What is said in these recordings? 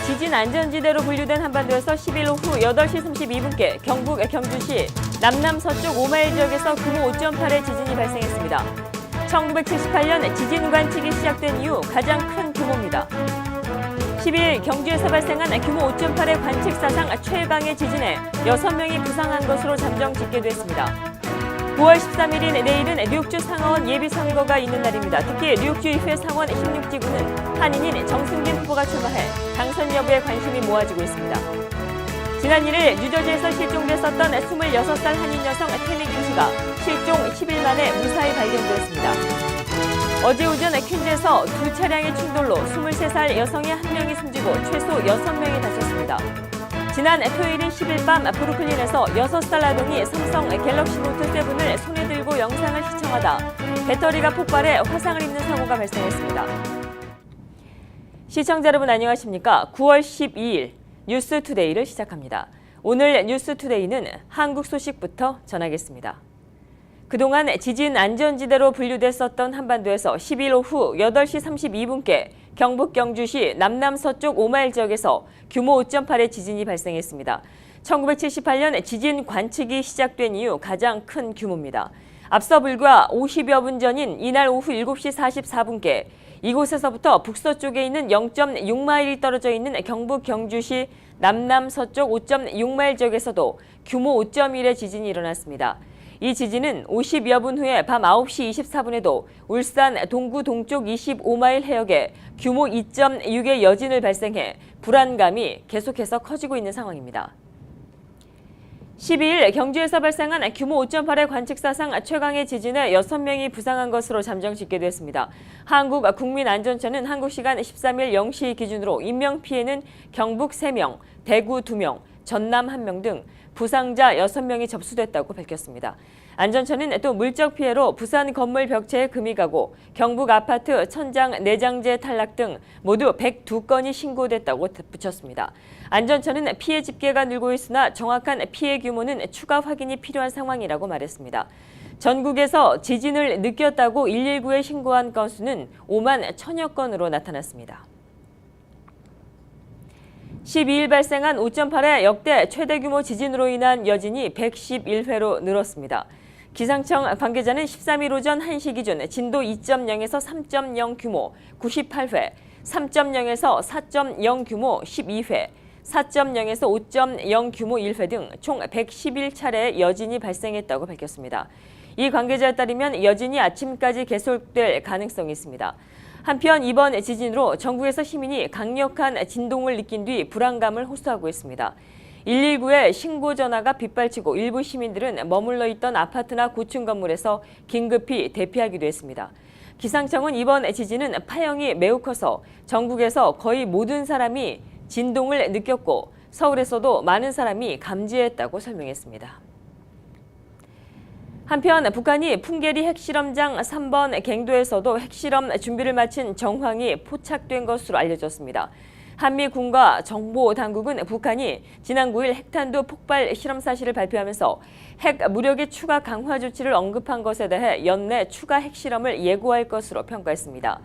지진 안전지대로 분류된 한반도에서 10일 오후 8시 32분께 경북 경주시 남남서쪽 5마일 지역에서 규모 5.8의 지진이 발생했습니다. 1978년 지진 관측이 시작된 이후 가장 큰 규모입니다. 10일 경주에서 발생한 규모 5.8의 관측 사상 최강의 지진에 6명이 부상한 것으로 잠정 집계됐습니다. 9월 13일인 내일은 뉴욕주 상하원 예비선거가 있는 날입니다. 특히 뉴욕주의회 상원 16지구는 한인인 정승진 후보가 출마해 당선 여부에 관심이 모아지고 있습니다. 지난 1일 뉴저지에서 실종됐었던 26살 한인 여성 태미 김 씨가 실종 10일 만에 무사히 발견되었습니다. 어제 오전 퀸즈에서 두 차량의 충돌로 23살 여성의 1명이 숨지고 최소 6명이 다쳤습니다. 지난 토요일인 10일 밤 브루클린에서 6살 아동이 삼성 갤럭시 노트 7을 손에 들고 영상을 시청하다 배터리가 폭발해 화상을 입는 사고가 발생했습니다. 시청자 여러분 안녕하십니까? 9월 12일 뉴스투데이를 시작합니다. 오늘 뉴스투데이는 한국 소식부터 전하겠습니다. 그동안 지진 안전지대로 분류됐었던 한반도에서 10일 오후 8시 32분께 경북 경주시 남남서쪽 5마일 지역에서 규모 5.8의 지진이 발생했습니다. 1978년 지진 관측이 시작된 이후 가장 큰 규모입니다. 앞서 불과 50여 분 전인 이날 오후 7시 44분께 이곳에서부터 북서쪽에 있는 0.6마일이 떨어져 있는 경북 경주시 남남서쪽 5.6마일 지역에서도 규모 5.1의 지진이 일어났습니다. 이 지진은 50여 분 후에 밤 9시 24분에도 울산 동구 동쪽 25마일 해역에 규모 2.6의 여진을 발생해 불안감이 계속해서 커지고 있는 상황입니다. 12일 경주에서 발생한 규모 5.8의 관측 사상 최강의 지진에 6명이 부상한 것으로 잠정 집계됐습니다. 한국국민안전처는 한국 시간 13일 0시 기준으로 인명피해는 경북 3명, 대구 2명, 전남 1명 등 부상자 6명이 접수됐다고 밝혔습니다. 안전처는 또 물적 피해로 부산 건물 벽체에 금이 가고 경북 아파트 천장 내장재 탈락 등 모두 102건이 신고됐다고 덧붙였습니다. 안전처는 피해 집계가 늘고 있으나 정확한 피해 규모는 추가 확인이 필요한 상황이라고 말했습니다. 전국에서 지진을 느꼈다고 119에 신고한 건수는 5만 1000여 건으로 나타났습니다. 12일 발생한 5.8의 역대 최대 규모 지진으로 인한 여진이 111회로 늘었습니다. 기상청 관계자는 13일 오전 1시 기준 진도 2.0에서 3.0 규모 98회, 3.0에서 4.0 규모 12회, 4.0에서 5.0 규모 1회 등 총 111차례의 여진이 발생했다고 밝혔습니다. 이 관계자에 따르면 여진이 아침까지 계속될 가능성이 있습니다. 한편 이번 지진으로 전국에서 시민이 강력한 진동을 느낀 뒤 불안감을 호소하고 있습니다. 119의 신고 전화가 빗발치고 일부 시민들은 머물러 있던 아파트나 고층 건물에서 긴급히 대피하기도 했습니다. 기상청은 이번 지진은 파형이 매우 커서 전국에서 거의 모든 사람이 진동을 느꼈고 서울에서도 많은 사람이 감지했다고 설명했습니다. 한편 북한이 풍계리 핵실험장 3번 갱도에서도 핵실험 준비를 마친 정황이 포착된 것으로 알려졌습니다. 한미군과 정보당국은 북한이 지난 9일 핵탄두 폭발 실험 사실을 발표하면서 핵 무력의 추가 강화 조치를 언급한 것에 대해 연내 추가 핵실험을 예고할 것으로 평가했습니다.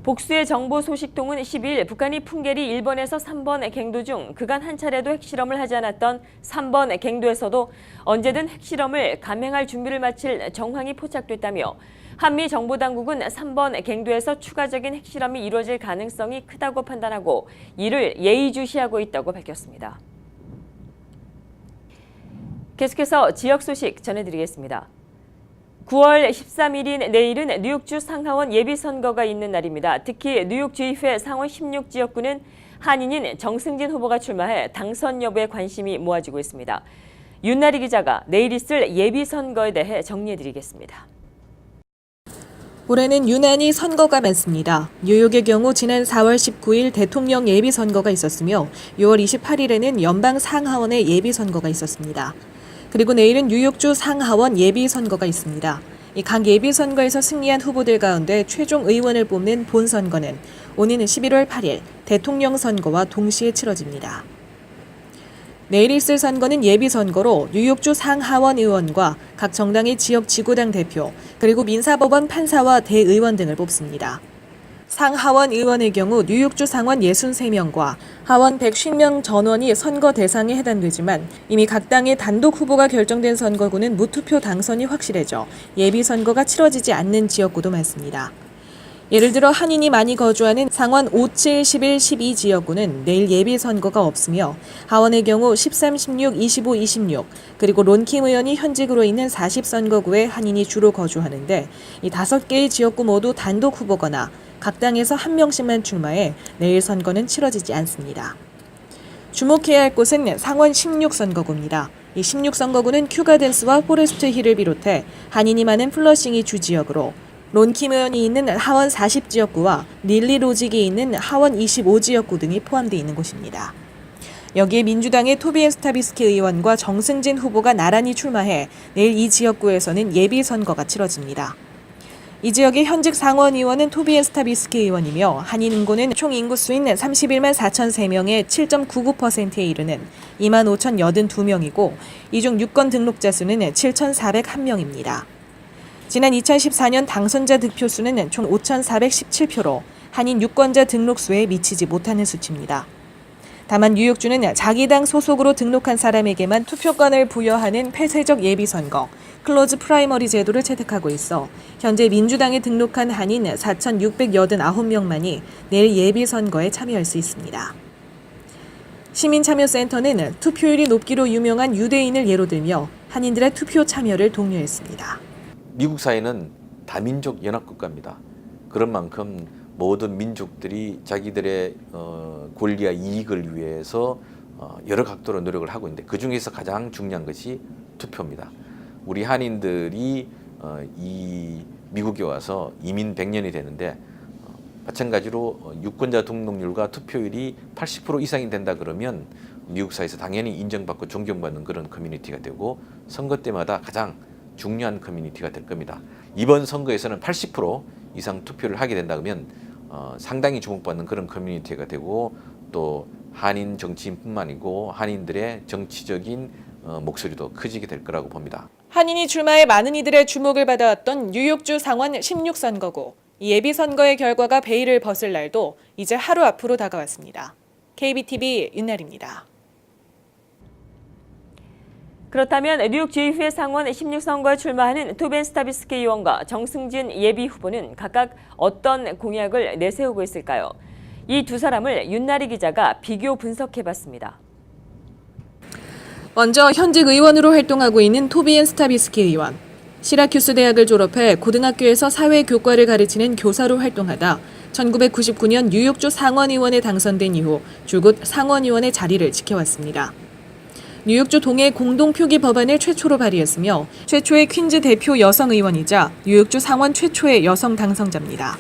복수의 정보 소식통은 10일 북한이 풍계리 1번에서 3번 갱도 중 그간 한 차례도 핵실험을 하지 않았던 3번 갱도에서도 언제든 핵실험을 감행할 준비를 마칠 정황이 포착됐다며 한미 정보당국은 3번 갱도에서 추가적인 핵실험이 이루어질 가능성이 크다고 판단하고 이를 예의주시하고 있다고 밝혔습니다. 계속해서 지역 소식 전해드리겠습니다. 9월 13일인 내일은 뉴욕주 상하원 예비선거가 있는 날입니다. 특히 뉴욕주의회 상원 16지역구는 한인인 정승진 후보가 출마해 당선 여부에 관심이 모아지고 있습니다. 윤나리 기자가 내일 있을 예비선거에 대해 정리해드리겠습니다. 올해는 유난히 선거가 많습니다. 뉴욕의 경우 지난 4월 19일 대통령 예비선거가 있었으며 6월 28일에는 연방 상하원의 예비선거가 있었습니다. 그리고 내일은 뉴욕주 상하원 예비선거가 있습니다. 각 예비선거에서 승리한 후보들 가운데 최종 의원을 뽑는 본선거는 오는 11월 8일 대통령 선거와 동시에 치러집니다. 내일 있을 선거는 예비선거로 뉴욕주 상하원 의원과 각 정당의 지역 지구당 대표, 그리고 민사법원 판사와 대의원 등을 뽑습니다. 상하원 의원의 경우 뉴욕주 상원 63명과 하원 150명 전원이 선거 대상에 해당되지만 이미 각 당의 단독 후보가 결정된 선거구는 무투표 당선이 확실해져 예비선거가 치러지지 않는 지역구도 많습니다. 예를 들어 한인이 많이 거주하는 상원 5, 7, 11, 12 지역구는 내일 예비선거가 없으며 하원의 경우 13, 16, 25, 26 그리고 론킴 의원이 현직으로 있는 40선거구에 한인이 주로 거주하는데 이 5개의 지역구 모두 단독 후보거나 각 당에서 한 명씩만 출마해 내일 선거는 치러지지 않습니다. 주목해야 할 곳은 상원 16선거구입니다. 이 16선거구는 큐가든스와 포레스트 힐을 비롯해 한인이 많은 플러싱이 주지역으로 론킴 의원이 있는 하원 40지역구와 릴리 로직이 있는 하원 25지역구 등이 포함되어 있는 곳입니다. 여기에 민주당의 토비 스타비스키 의원과 정승진 후보가 나란히 출마해 내일 이 지역구에서는 예비선거가 치러집니다. 이 지역의 현직 상원 의원은 토비 스타비스키 의원이며 한인 인구는 총 인구수인 31만 4,003명의 7.99%에 이르는 2만 5,082명이고 이 중 유권 등록자 수는 7,401명입니다. 지난 2014년 당선자 득표수는 총 5,417표로 한인 유권자 등록수에 미치지 못하는 수치입니다. 다만 뉴욕주는 자기 당 소속으로 등록한 사람에게만 투표권을 부여하는 폐쇄적 예비선거, 클로즈 프라이머리 제도를 채택하고 있어 현재 민주당에 등록한 한인 4,689명만이 내일 예비선거에 참여할 수 있습니다. 시민참여센터는 투표율이 높기로 유명한 유대인을 예로 들며 한인들의 투표 참여를 독려했습니다. 미국 사회는 다민족 연합국가입니다. 그런 만큼 모든 민족들이 자기들의 권리와 이익을 위해서 여러 각도로 노력을 하고 있는데 그중에서 가장 중요한 것이 투표입니다. 우리 한인들이 이 미국에 와서 이민 100년이 되는데 마찬가지로 유권자 등록률과 투표율이 80% 이상이 된다 그러면 미국 사회에서 당연히 인정받고 존경받는 그런 커뮤니티가 되고 선거 때마다 가장 중요한 커뮤니티가 될 겁니다. 이번 선거에서는 80% 이상 투표를 하게 된다 그러면 상당히 주목받는 그런 커뮤니티가 되고 또 한인 정치인뿐만 아니고 한인들의 정치적인 목소리도 커지게 될 거라고 봅니다. 한인이 출마해 많은 이들의 주목을 받아왔던 뉴욕주 상원 16선거구. 이 예비선거의 결과가 베일을 벗을 날도 이제 하루 앞으로 다가왔습니다. KBTV 윤날입니다. 그렇다면 뉴욕주의회 상원 16선거에 출마하는 토벤 스타비스키 의원과 정승진 예비 후보는 각각 어떤 공약을 내세우고 있을까요? 이 두 사람을 윤나리 기자가 비교 분석해봤습니다. 먼저 현직 의원으로 활동하고 있는 토비엔 스타비스키 의원. 시라큐스 대학을 졸업해 고등학교에서 사회교과를 가르치는 교사로 활동하다 1999년 뉴욕주 상원의원에 당선된 이후 줄곧 상원의원의 자리를 지켜왔습니다. 뉴욕주 동해 공동표기 법안을 최초로 발의했으며 최초의 퀸즈 대표 여성 의원이자 뉴욕주 상원 최초의 여성 당선자입니다.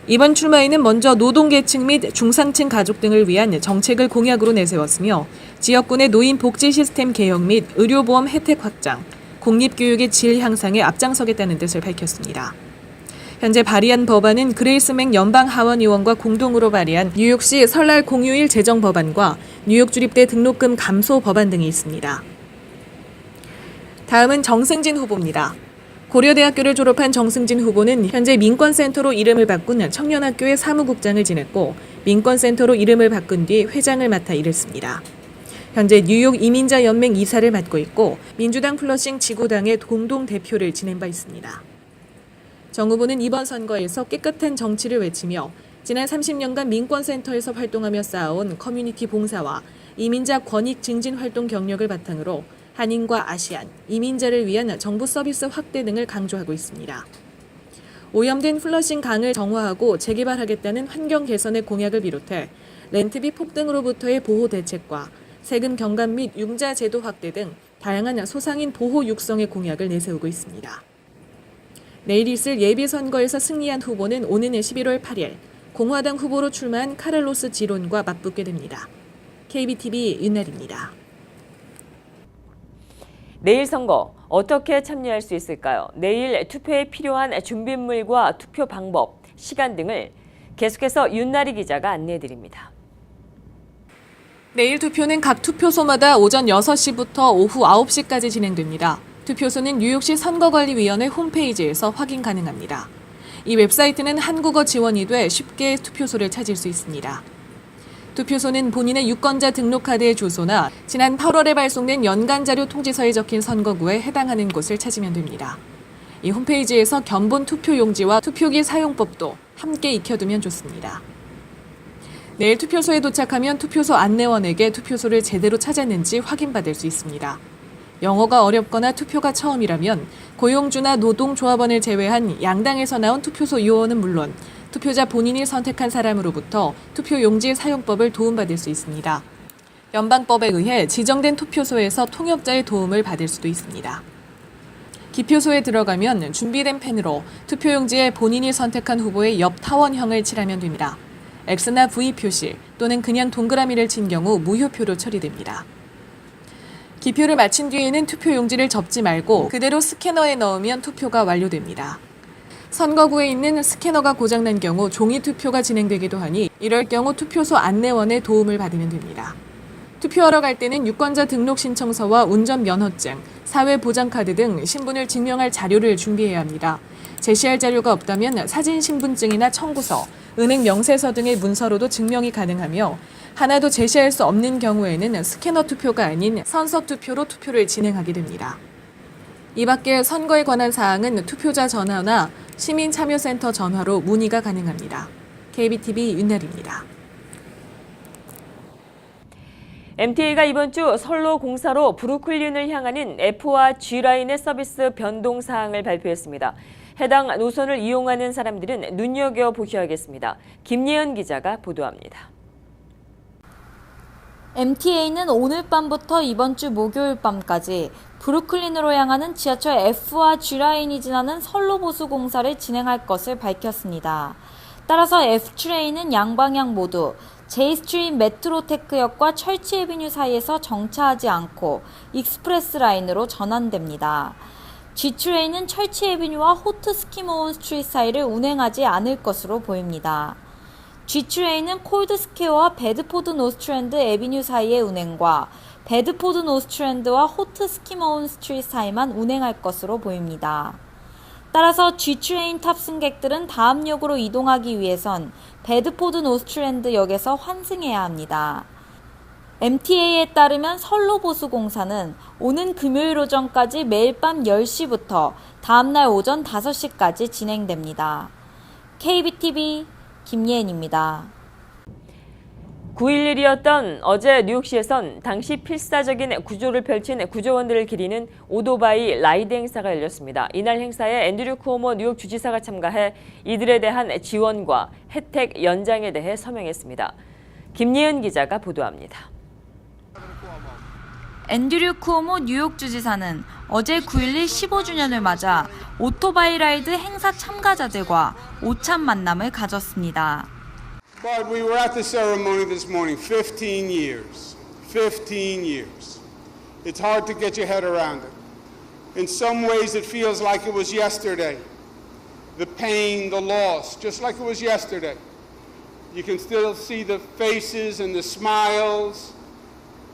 이번 출마에는 먼저 노동계층 및 중상층 가족 등을 위한 정책을 공약으로 내세웠으며 지역군의 노인 복지 시스템 개혁 및 의료보험 혜택 확장, 공립교육의 질 향상에 앞장서겠다는 뜻을 밝혔습니다. 현재 발의한 법안은 그레이스 맥 연방 하원 의원과 공동으로 발의한 뉴욕시 설날 공휴일 제정 법안과 뉴욕 주립대 등록금 감소 법안 등이 있습니다. 다음은 정승진 후보입니다. 고려대학교를 졸업한 정승진 후보는 현재 민권센터로 이름을 바꾼 청년학교의 사무국장을 지냈고 민권센터로 이름을 바꾼 뒤 회장을 맡아 일했습니다. 현재 뉴욕 이민자 연맹 이사를 맡고 있고 민주당 플러싱 지구당의 공동대표를 지낸 바 있습니다. 정 후보는 이번 선거에서 깨끗한 정치를 외치며 지난 30년간 민권센터에서 활동하며 쌓아온 커뮤니티 봉사와 이민자 권익 증진 활동 경력을 바탕으로 한인과 아시안, 이민자를 위한 정부 서비스 확대 등을 강조하고 있습니다. 오염된 플러싱 강을 정화하고 재개발하겠다는 환경 개선의 공약을 비롯해 렌트비 폭등으로부터의 보호 대책과 세금 경감 및 융자 제도 확대 등 다양한 소상인 보호 육성의 공약을 내세우고 있습니다. 내일 있을 예비선거에서 승리한 후보는 오는 11월 8일 공화당 후보로 출마한 카를로스 지론과 맞붙게 됩니다. KBTV 윤날입니다. 내일 선거 어떻게 참여할 수 있을까요? 내일 투표에 필요한 준비물과 투표 방법, 시간 등을 계속해서 윤나리 기자가 안내해드립니다. 내일 투표는 각 투표소마다 오전 6시부터 오후 9시까지 진행됩니다. 투표소는 뉴욕시 선거관리위원회 홈페이지에서 확인 가능합니다. 이 웹사이트는 한국어 지원이 돼 쉽게 투표소를 찾을 수 있습니다. 투표소는 본인의 유권자 등록 카드의 주소나 지난 8월에 발송된 연간 자료 통지서에 적힌 선거구에 해당하는 곳을 찾으면 됩니다. 이 홈페이지에서 견본 투표용지와 투표기 사용법도 함께 익혀두면 좋습니다. 내일 투표소에 도착하면 투표소 안내원에게 투표소를 제대로 찾았는지 확인받을 수 있습니다. 영어가 어렵거나 투표가 처음이라면 고용주나 노동조합원을 제외한 양당에서 나온 투표소 요원은 물론 투표자 본인이 선택한 사람으로부터 투표용지 사용법을 도움받을 수 있습니다. 연방법에 의해 지정된 투표소에서 통역자의 도움을 받을 수도 있습니다. 기표소에 들어가면 준비된 펜으로 투표용지에 본인이 선택한 후보의 옆 타원형을 칠하면 됩니다. X나 V 표시 또는 그냥 동그라미를 친 경우 무효표로 처리됩니다. 기표를 마친 뒤에는 투표용지를 접지 말고 그대로 스캐너에 넣으면 투표가 완료됩니다. 선거구에 있는 스캐너가 고장난 경우 종이 투표가 진행되기도 하니 이럴 경우 투표소 안내원의 도움을 받으면 됩니다. 투표하러 갈 때는 유권자 등록 신청서와 운전면허증, 사회보장카드 등 신분을 증명할 자료를 준비해야 합니다. 제시할 자료가 없다면 사진신분증이나 청구서, 은행 명세서 등의 문서로도 증명이 가능하며 하나도 제시할 수 없는 경우에는 스캐너 투표가 아닌 선서 투표로 투표를 진행하게 됩니다. 이 밖에 선거에 관한 사항은 투표자 전화나 시민참여센터 전화로 문의가 가능합니다. KBTV 윤나리입니다. MTA가 이번 주 선로 공사로 브루클린을 향하는 F와 G라인의 서비스 변동 사항을 발표했습니다. 해당 노선을 이용하는 사람들은 눈여겨보셔야겠습니다. 김예은 기자가 보도합니다. MTA는 오늘 밤부터 이번 주 목요일 밤까지 브루클린으로 향하는 지하철 F와 G라인이 지나는 선로 보수 공사를 진행할 것을 밝혔습니다. 따라서 F트레인은 양방향 모두 J스트리트 메트로테크역과 철치 애비뉴 사이에서 정차하지 않고 익스프레스 라인으로 전환됩니다. G트레인은 철치 애비뉴와 호트 스키모온 스트리트 사이를 운행하지 않을 것으로 보입니다. G트레인은 콜드 스퀘어와 베드포드 노스트랜드 애비뉴 사이의 운행과 베드포드 노스트랜드와 호트 스키모온 스트리트 사이만 운행할 것으로 보입니다. 따라서 G트레인 탑승객들은 다음 역으로 이동하기 위해선 베드포드 노스트랜드 역에서 환승해야 합니다. MTA에 따르면 선로 보수 공사는 오는 금요일 오전까지 매일 밤 10시부터 다음날 오전 5시까지 진행됩니다. KBTV 김예은입니다. 9.11이었던 어제 뉴욕시에선 당시 필사적인 구조를 펼친 구조원들을 기리는 오토바이 라이드 행사가 열렸습니다. 이날 행사에 앤드류 쿠오모 뉴욕 주지사가 참가해 이들에 대한 지원과 혜택 연장에 대해 서명했습니다. 김예은 기자가 보도합니다. 앤드류 쿠오모 뉴욕 주지사는 어제 9.11 15주년을 맞아 오토바이 라이드 행사 참가자들과 오찬 만남을 가졌습니다. But we were at the ceremony this morning, 15 years. 15 years. It's hard to get your head around it. In some ways it feels like it was yesterday. The pain, the loss, just like it was yesterday. You can still see the faces and the smiles.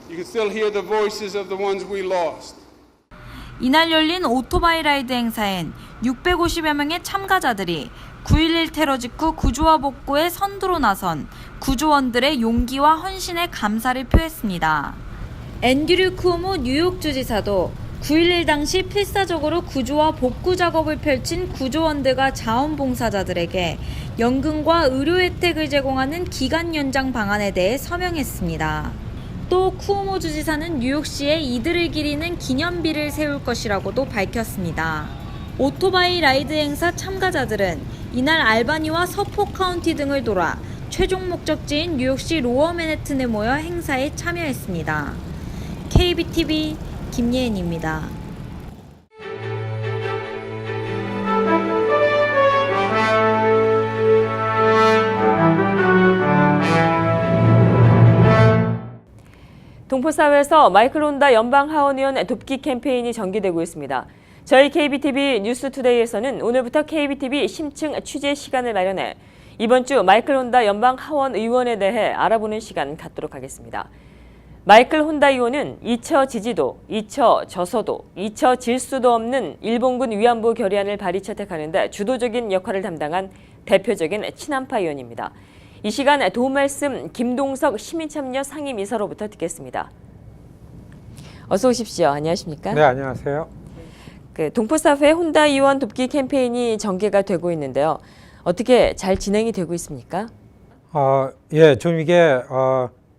You can still hear the voices of the ones we lost. 이날 열린 오토바이 라이드 행사엔 650여 명의 참가자들이 9.11 테러 직후 구조와 복구에 선두로 나선 구조원들의 용기와 헌신에 감사를 표했습니다. 앤드류 쿠오모 뉴욕 주지사도 9.11 당시 필사적으로 구조와 복구 작업을 펼친 구조원들과 자원봉사자들에게 연금과 의료 혜택을 제공하는 기간 연장 방안에 대해 서명했습니다. 또 쿠오모 주지사는 뉴욕시에 이들을 기리는 기념비를 세울 것이라고도 밝혔습니다. 오토바이 라이드 행사 참가자들은 이날 알바니와 서포 카운티 등을 돌아 최종 목적지인 뉴욕시 로어 맨해튼에 모여 행사에 참여했습니다. KBTV 김예은입니다. 동포사회에서 마이클 혼다 연방하원의원 돕기 캠페인이 전개되고 있습니다. 저희 KBTV 뉴스투데이에서는 오늘부터 KBTV 심층 취재 시간을 마련해 이번 주 마이클 혼다 연방하원의원에 대해 알아보는 시간 갖도록 하겠습니다. 마이클 혼다이오는 잊혀 지지도, 잊혀 져서도, 잊혀 질 수도 없는 일본군 위안부 결의안을 발의 채택하는데 주도적인 역할을 담당한 대표적인 친한파 의원입니다. 이 시간 도움 말씀 김동석 시민참여 상임이사로부터 듣겠습니다. 어서 오십시오. 안녕하십니까? 네, 안녕하세요. 동포사회 혼다 의원 돕기 캠페인이 전개가 되고 있는데요. 어떻게 잘 진행이 되고 있습니까? 예, 좀 이게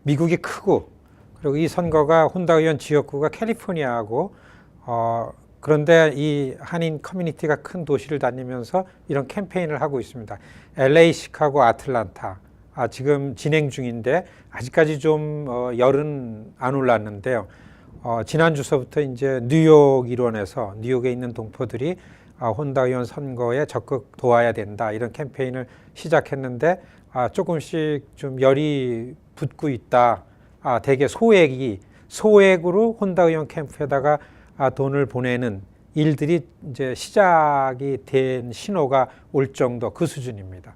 미국이 크고 그리고 이 선거가 혼다 의원 지역구가 캘리포니아하고 그런데 이 한인 커뮤니티가 큰 도시를 다니면서 이런 캠페인을 하고 있습니다. LA, 시카고, 아틀란타 지금 진행 중인데 아직까지 좀 열은 안 올랐는데요. 지난주서부터 이제 뉴욕 일원에서 뉴욕에 있는 동포들이 혼다 의원 선거에 적극 도와야 된다 이런 캠페인을 시작했는데 조금씩 좀 열이 붙고 있다. 대개 소액으로 혼다 의원 캠프에다가 돈을 보내는 일들이 이제 시작이 된 신호가 올 정도 그 수준입니다.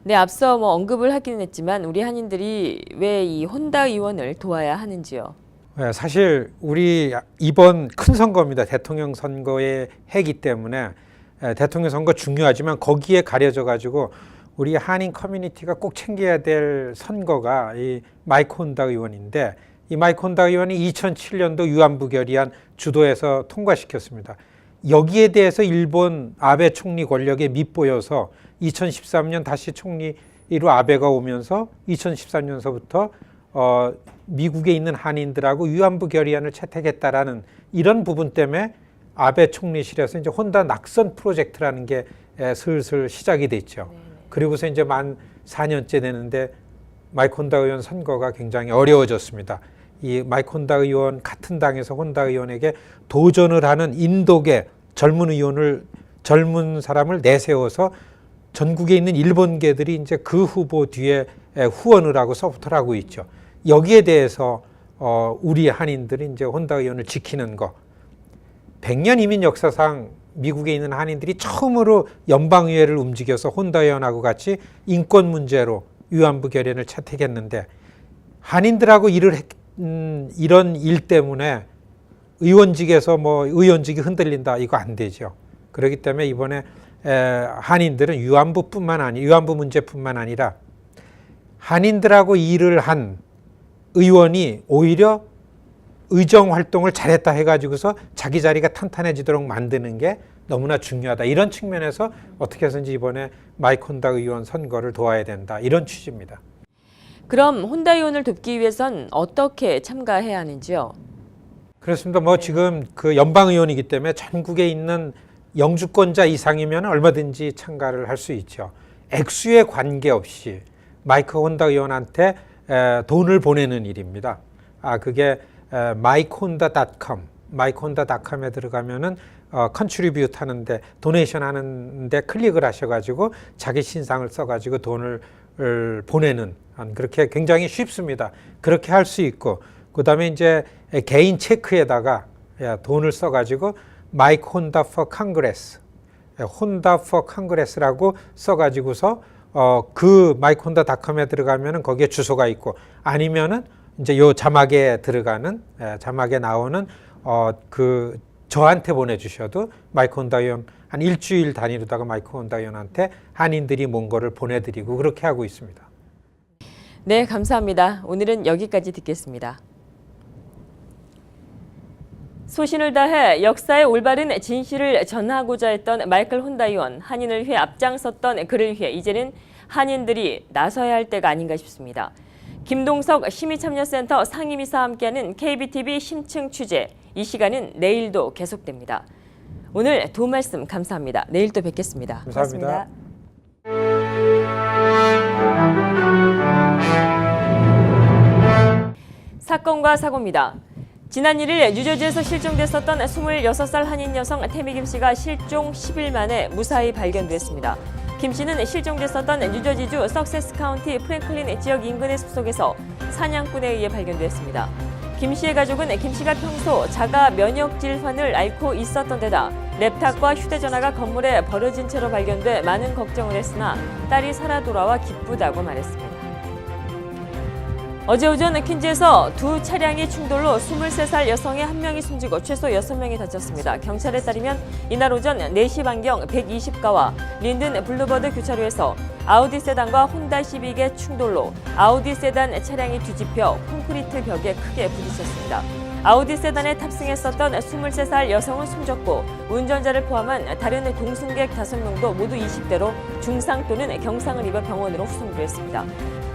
네, 앞서 언급을 하기는 했지만 우리 한인들이 왜 이 혼다 의원을 도와야 하는지요? 네, 사실 우리 이번 큰 선거입니다. 대통령 선거의 해기 때문에 대통령 선거 중요하지만 거기에 가려져 가지고 우리 한인 커뮤니티가 꼭 챙겨야 될 선거가 이 마이크 혼다 의원인데 이 마이크 혼다 의원이 2007년도 위안부 결의안 주도해서 통과시켰습니다. 여기에 대해서 일본 아베 총리 권력에 밉보여서 2013년 다시 총리로 아베가 오면서 2013년서부터 미국에 있는 한인들하고 위안부 결의안을 채택했다라는 이런 부분 때문에 아베 총리실에서 이제 혼다 낙선 프로젝트라는 게 슬슬 시작이 됐죠. 그리고서 이제 만 4년째 되는데 마이크 혼다 의원 선거가 굉장히 어려워졌습니다. 이 마이크 혼다 의원 같은 당에서 혼다 의원에게 도전을 하는 인도계 젊은 사람을 내세워서 전국에 있는 일본계들이 이제 그 후보 뒤에 후원을 하고 서포트를 하고 있죠. 여기에 대해서 우리 한인들이 이제 혼다 의원을 지키는 거. 100년 이민 역사상 미국에 있는 한인들이 처음으로 연방의회를 움직여서 혼다 의원하고 같이 인권 문제로 위안부 결의안을 채택했는데 한인들하고 이런 일 때문에 의원직에서 의원직이 흔들린다 이거 안 되죠. 그렇기 때문에 이번에 한인들은 위안부 문제뿐만 아니라 한인들하고 일을 한 의원이 오히려 의정 활동을 잘했다 해가지고서 자기 자리가 탄탄해지도록 만드는 게 너무나 중요하다. 이런 측면에서 어떻게 해서든지 이번에 마이크 혼다 의원 선거를 도와야 된다. 이런 취지입니다. 그럼 혼다 의원을 돕기 위해선 어떻게 참가해야 하는지요? 그렇습니다. 지금 그 연방 의원이기 때문에 전국에 있는 영주권자 이상이면 얼마든지 참가를 할 수 있죠. 액수에 관계없이 마이크 혼다 의원한테 돈을 보내는 일입니다. 그게 myconda.com에 들어가면은 컨트리뷰트 하는데 도네이션 하는데 클릭을 하셔가지고 자기 신상을 써가지고 돈을 보내는 그렇게 굉장히 쉽습니다. 그렇게 할 수 있고 그 다음에 이제 개인 체크에다가 돈을 써가지고 마이크 혼다 for Congress, 혼다 for Congress라고 써가지고서 그 myconda.com에 들어가면은 거기에 주소가 있고 아니면은 이제 요 자막에 나오는 그 저한테 보내주셔도 마이크 혼다 의원 한 일주일 단위로다가 마이크 혼다 의원한테 한인들이 뭔 거를 보내드리고 그렇게 하고 있습니다. 네, 감사합니다. 오늘은 여기까지 듣겠습니다. 소신을 다해 역사의 올바른 진실을 전하고자 했던 마이클 혼다 의원, 한인을 위해 앞장섰던 그를 위해 이제는 한인들이 나서야 할 때가 아닌가 싶습니다. 김동석 시민참여센터 상임이사와 함께하는 KBTV 심층 취재, 이 시간은 내일도 계속됩니다. 오늘 도움 말씀 감사합니다. 내일 또 뵙겠습니다. 감사합니다. 사건과 사고입니다. 지난 1일 뉴저지에서 실종됐었던 26살 한인 여성 태미 김 씨가 실종 10일 만에 무사히 발견됐습니다. 김 씨는 실종됐었던 뉴저지주 석세스 카운티 프랭클린 지역 인근의 숲속에서 사냥꾼에 의해 발견됐습니다. 김 씨의 가족은 김 씨가 평소 자가 면역 질환을 앓고 있었던 데다 랩탑과 휴대전화가 건물에 버려진 채로 발견돼 많은 걱정을 했으나 딸이 살아 돌아와 기쁘다고 말했습니다. 어제 오전 퀸즈에서 두 차량의 충돌로 23살 여성의 1명이 숨지고 최소 6명이 다쳤습니다. 경찰에 따르면 이날 오전 4시 반경 120가와 린든 블루버드 교차로에서 아우디 세단과 혼다 시빅의 충돌로 아우디 세단 차량이 뒤집혀 콘크리트 벽에 크게 부딪혔습니다. 아우디 세단에 탑승했었던 23살 여성은 숨졌고 운전자를 포함한 다른 동승객 5명도 모두 20대로 중상 또는 경상을 입어 병원으로 후송됐습니다.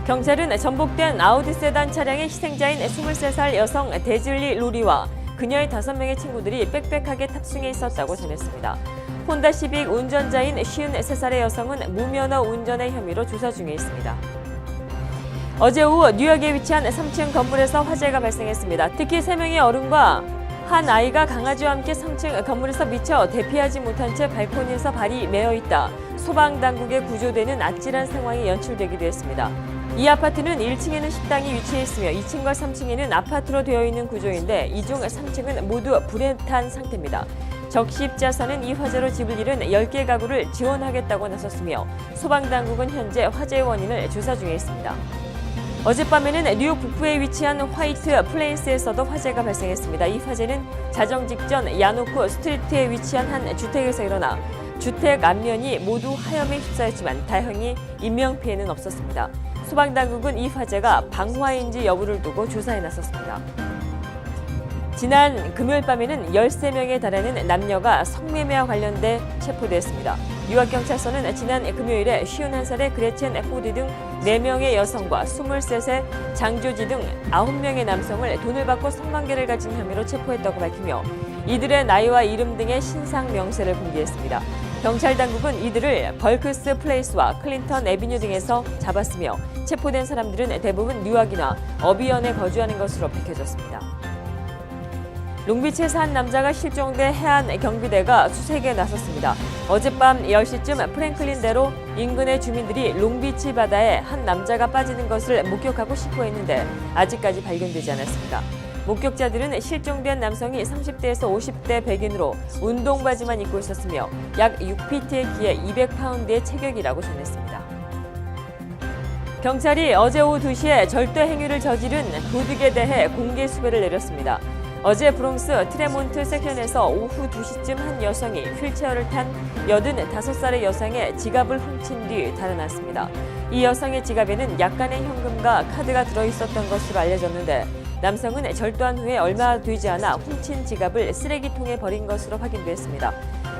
경찰은 전복된 아우디 세단 차량의 희생자인 23살 여성 데즐리 로리와 그녀의 5명의 친구들이 빽빽하게 탑승해 있었다고 전했습니다. 혼다 시빅 운전자인 53살의 여성은 무면허 운전의 혐의로 조사 중에 있습니다. 어제 오후 뉴욕에 위치한 3층 건물에서 화재가 발생했습니다. 특히 3명의 어른과 한 아이가 강아지와 함께 3층 건물에서 미처 대피하지 못한 채 발코니에서 발이 메어 있다 소방당국에 구조되는 아찔한 상황이 연출되기도 했습니다. 이 아파트는 1층에는 식당이 위치해 있으며 2층과 3층에는 아파트로 되어 있는 구조인데 이 중 3층은 모두 불에 탄 상태입니다. 적십자사는 이 화재로 집을 잃은 10개 가구를 지원하겠다고 나섰으며 소방당국은 현재 화재의 원인을 조사 중에 있습니다. 어젯밤에는 뉴욕 북부에 위치한 화이트 플레인스에서도 화재가 발생했습니다. 이 화재는 자정 직전 야노크 스트리트에 위치한 한 주택에서 일어나 주택 앞면이 모두 화염에 휩싸였지만 다행히 인명피해는 없었습니다. 소방당국은 이 화재가 방화인지 여부를 두고 조사에 나섰습니다. 지난 금요일 밤에는 13명에 달하는 남녀가 성매매와 관련돼 체포됐습니다. 뉴욕경찰서는 지난 금요일에 51살의 그레첸 포드 등 4명의 여성과 23세 장조지 등 9명의 남성을 돈을 받고 성관계를 가진 혐의로 체포했다고 밝히며 이들의 나이와 이름 등의 신상 명세를 공개했습니다. 경찰 당국은 이들을 벌크스 플레이스와 클린턴 애비뉴 등에서 잡았으며 체포된 사람들은 대부분 뉴욕이나 어비언에 거주하는 것으로 밝혀졌습니다. 롱비치에서 한 남자가 실종돼 해안 경비대가 수색에 나섰습니다. 어젯밤 10시쯤 프랭클린대로 인근의 주민들이 롱비치 바다에 한 남자가 빠지는 것을 목격하고 싶어했는데 아직까지 발견되지 않았습니다. 목격자들은 실종된 남성이 30대에서 50대 백인으로 운동바지만 입고 있었으며 약 6피트의 키에 200파운드의 체격이라고 전했습니다. 경찰이 어제 오후 2시에 절도 행위를 저지른 도둑에 대해 공개 수배를 내렸습니다. 어제 브롱스 트레몬트 섹션에서 오후 2시쯤 한 여성이 휠체어를 탄 85살의 여성의 지갑을 훔친 뒤 달아났습니다. 이 여성의 지갑에는 약간의 현금과 카드가 들어있었던 것으로 알려졌는데 남성은 절도한 후에 얼마 되지 않아 훔친 지갑을 쓰레기통에 버린 것으로 확인됐습니다.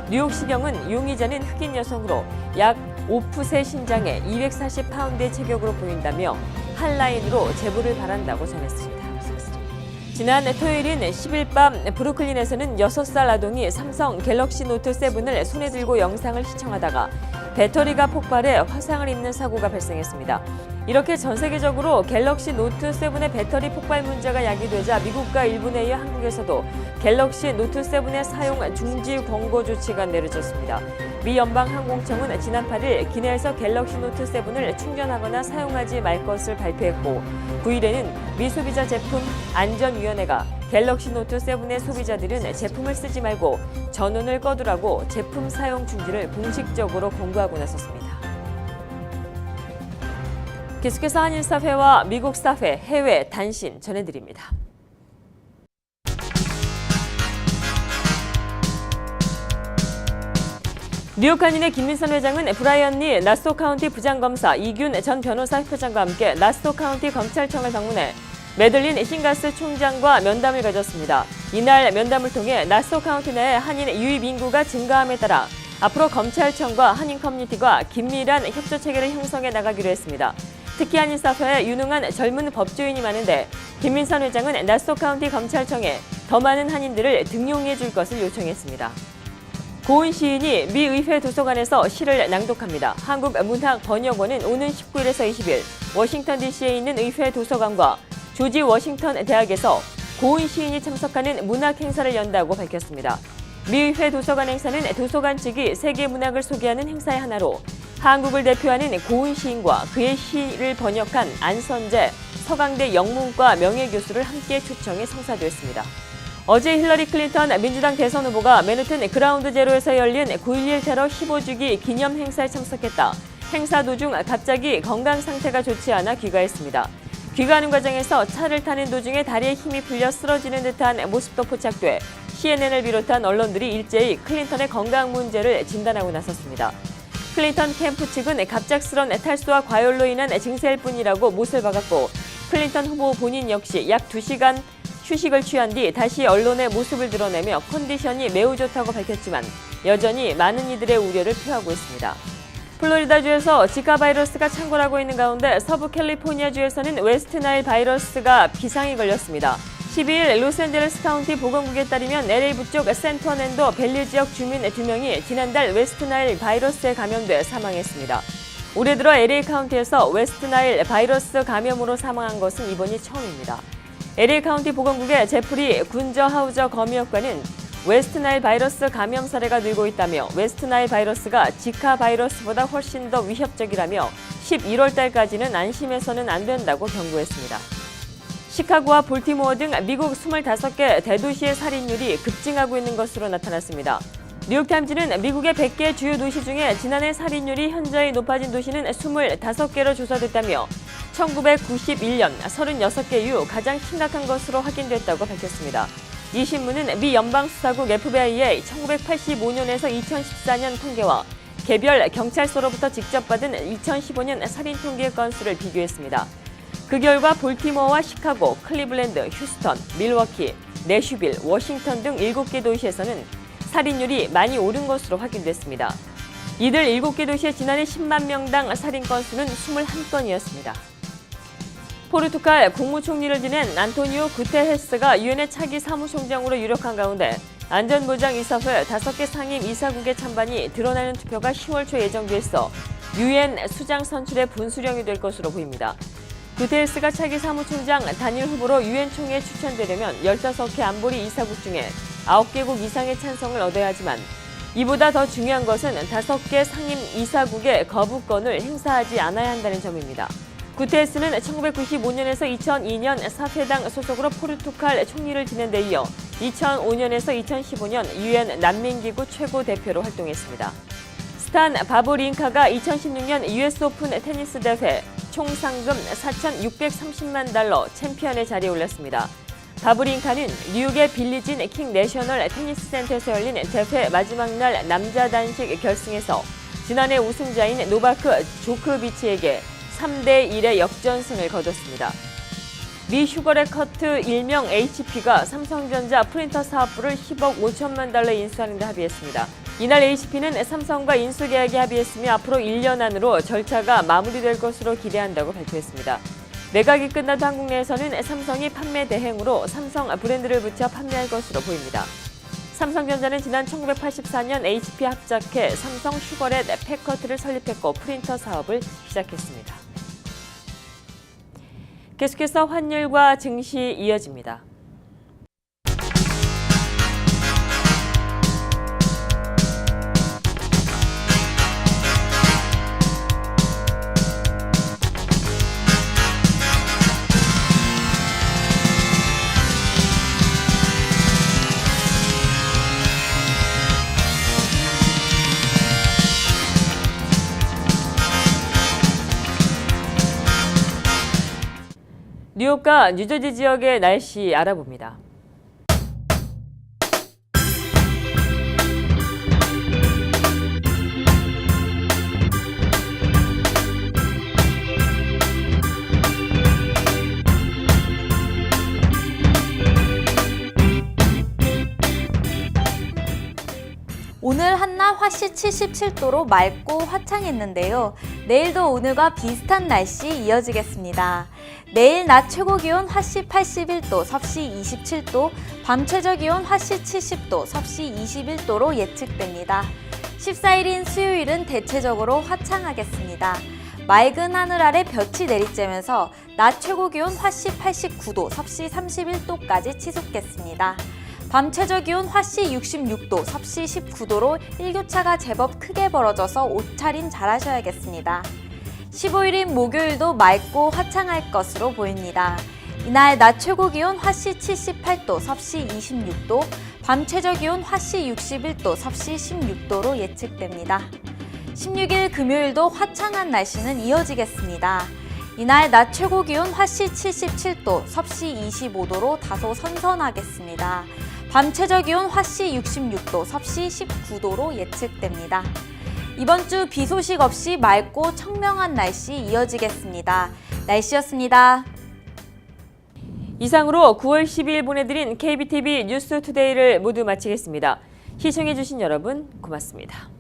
뉴욕시경은 용의자는 흑인 여성으로 약 5풋의 신장에 240파운드의 체격으로 보인다며 한라인으로 제보를 바란다고 전했습니다. 지난 토요일인 10일 밤 브루클린에서는 6살 아동이 삼성 갤럭시 노트 7을 손에 들고 영상을 시청하다가 배터리가 폭발해 화상을 입는 사고가 발생했습니다. 이렇게 전 세계적으로 갤럭시 노트 7의 배터리 폭발 문제가 야기되자 미국과 일본에 이어 한국에서도 갤럭시 노트 7의 사용 중지 권고 조치가 내려졌습니다. 미 연방항공청은 지난 8일 기내에서 갤럭시 노트 7을 충전하거나 사용하지 말 것을 발표했고 9일에는 미 소비자 제품 안전위원회가 갤럭시 노트 7의 소비자들은 제품을 쓰지 말고 전원을 꺼두라고 제품 사용 중지를 공식적으로 권고하고 나섰습니다. 계속해서 한일사회와 미국사회 해외 단신 전해드립니다. 뉴욕 한인의 김민선 회장은 브라이언 리 나소 카운티 부장검사 이균 전 변호사 협회장과 함께 나소 카운티 검찰청을 방문해 매들린 싱가스 총장과 면담을 가졌습니다. 이날 면담을 통해 나소 카운티 내 한인 유입 인구가 증가함에 따라 앞으로 검찰청과 한인 커뮤니티가 긴밀한 협조 체계를 형성해 나가기로 했습니다. 특히 한인사회에 유능한 젊은 법조인이 많은데 김민선 회장은 나소 카운티 검찰청에 더 많은 한인들을 등용해 줄 것을 요청했습니다. 고은 시인이 미 의회 도서관에서 시를 낭독합니다. 한국문학번역원은 오는 19일에서 20일 워싱턴 DC에 있는 의회 도서관과 조지 워싱턴 대학에서 고은 시인이 참석하는 문학 행사를 연다고 밝혔습니다. 미 의회 도서관 행사는 도서관 측이 세계 문학을 소개하는 행사의 하나로 한국을 대표하는 고은 시인과 그의 시를 번역한 안선재 서강대 영문과 명예교수를 함께 초청해 성사됐습니다. 어제 힐러리 클린턴 민주당 대선 후보가 맨해튼 그라운드 제로에서 열린 9.11 테러 15주기 기념 행사에 참석했다. 행사 도중 갑자기 건강 상태가 좋지 않아 귀가했습니다. 귀가하는 과정에서 차를 타는 도중에 다리에 힘이 풀려 쓰러지는 듯한 모습도 포착돼 CNN을 비롯한 언론들이 일제히 클린턴의 건강 문제를 진단하고 나섰습니다. 클린턴 캠프 측은 갑작스런 탈수와 과열로 인한 증세일 뿐이라고 못을 박았고 클린턴 후보 본인 역시 약 2시간 휴식을 취한 뒤 다시 언론의 모습을 드러내며 컨디션이 매우 좋다고 밝혔지만 여전히 많은 이들의 우려를 표하고 있습니다. 플로리다주에서 지카 바이러스가 창궐하고 있는 가운데 서부 캘리포니아주에서는 웨스트나일 바이러스가 비상이 걸렸습니다. 12일 로스앤젤레스 카운티 보건국에 따르면 LA 부쪽 샌퍼낸도 밸리 지역 주민 2명이 지난달 웨스트나일 바이러스에 감염돼 사망했습니다. 올해 들어 LA 카운티에서 웨스트나일 바이러스 감염으로 사망한 것은 이번이 처음입니다. LA 카운티 보건국의 제프리 군저하우저 검역관은 웨스트나일 바이러스 감염 사례가 늘고 있다며 웨스트나일 바이러스가 지카 바이러스보다 훨씬 더 위협적이라며 11월 달까지는 안심해서는 안 된다고 경고했습니다. 시카고와 볼티모어 등 미국 25개 대도시의 살인율이 급증하고 있는 것으로 나타났습니다. 뉴욕타임즈는 미국의 100개 주요 도시 중에 지난해 살인율이 현저히 높아진 도시는 25개로 조사됐다며 1991년 36개 이후 가장 심각한 것으로 확인됐다고 밝혔습니다. 이 신문은 미 연방수사국 FBI의 1985년에서 2014년 통계와 개별 경찰서로부터 직접 받은 2015년 살인 통계 건수를 비교했습니다. 그 결과 볼티모어와 시카고, 클리블랜드, 휴스턴, 밀워키, 내슈빌, 워싱턴 등 7개 도시에서는 살인율이 많이 오른 것으로 확인됐습니다. 이들 7개 도시의 지난해 10만 명당 살인 건수는 21건이었습니다. 포르투갈 국무총리를 지낸 안토니오 구테레스가 유엔의 차기 사무총장으로 유력한 가운데 안전보장이사회 5개 상임 이사국의 찬반이 드러나는 투표가 10월 초 예정돼 있어 유엔 수장 선출의 분수령이 될 것으로 보입니다. 구테레스가 차기 사무총장 단일 후보로 유엔 총회에 추천되려면 15개 안보리 이사국 중에 9개국 이상의 찬성을 얻어야 하지만 이보다 더 중요한 것은 5개 상임 이사국의 거부권을 행사하지 않아야 한다는 점입니다. 구테레스는 1995년에서 2002년 사회당 소속으로 포르투갈 총리를 지낸 데 이어 2005년에서 2015년 유엔 난민기구 최고 대표로 활동했습니다. 스탄 바보린카가 2016년 US 오픈 테니스 대회 총 상금 4,630만 달러 챔피언의 자리에 올랐습니다. 바브린카는 뉴욕의 빌리진 킹 내셔널 테니스 센터에서 열린 대회 마지막 날 남자 단식 결승에서 지난해 우승자인 노바크 조코비치에게 3대1의 역전승을 거뒀습니다. 미 슈거레커트 일명 HP가 삼성전자 프린터 사업부를 10억 5천만 달러 인수하는 데 합의했습니다. 이날 HP는 삼성과 인수계약에 합의했으며 앞으로 1년 안으로 절차가 마무리될 것으로 기대한다고 발표했습니다. 매각이 끝나도 한국 내에서는 삼성이 판매 대행으로 삼성 브랜드를 붙여 판매할 것으로 보입니다. 삼성전자는 지난 1984년 HP 합작해 삼성 슈거렛 패커트를 설립했고 프린터 사업을 시작했습니다. 계속해서 환율과 증시 이어집니다. 뉴욕과 뉴저지 지역의 날씨 알아봅니다. 오늘 한낮 화씨 77도로 맑고 화창했는데요. 내일도 오늘과 비슷한 날씨 이어지겠습니다. 내일 낮 최고 기온 화씨 81도, 섭씨 27도, 밤 최저 기온 화씨 70도, 섭씨 21도로 예측됩니다. 14일인 수요일은 대체적으로 화창하겠습니다. 맑은 하늘 아래 볕이 내리쬐면서 낮 최고 기온 화씨 89도, 섭씨 31도까지 치솟겠습니다. 밤 최저 기온 화씨 66도, 섭씨 19도로 일교차가 제법 크게 벌어져서 옷차림 잘하셔야겠습니다. 15일인 목요일도 맑고 화창할 것으로 보입니다. 이날 낮 최고 기온 화씨 78도, 섭씨 26도, 밤 최저 기온 화씨 61도, 섭씨 16도로 예측됩니다. 16일 금요일도 화창한 날씨는 이어지겠습니다. 이날 낮 최고 기온 화씨 77도, 섭씨 25도로 다소 선선하겠습니다. 밤 최저 기온 화씨 66도, 섭씨 19도로 예측됩니다. 이번 주 비 소식 없이 맑고 청명한 날씨 이어지겠습니다. 날씨였습니다. 이상으로 9월 12일 보내드린 KBTV 뉴스투데이를 모두 마치겠습니다. 시청해주신 여러분 고맙습니다.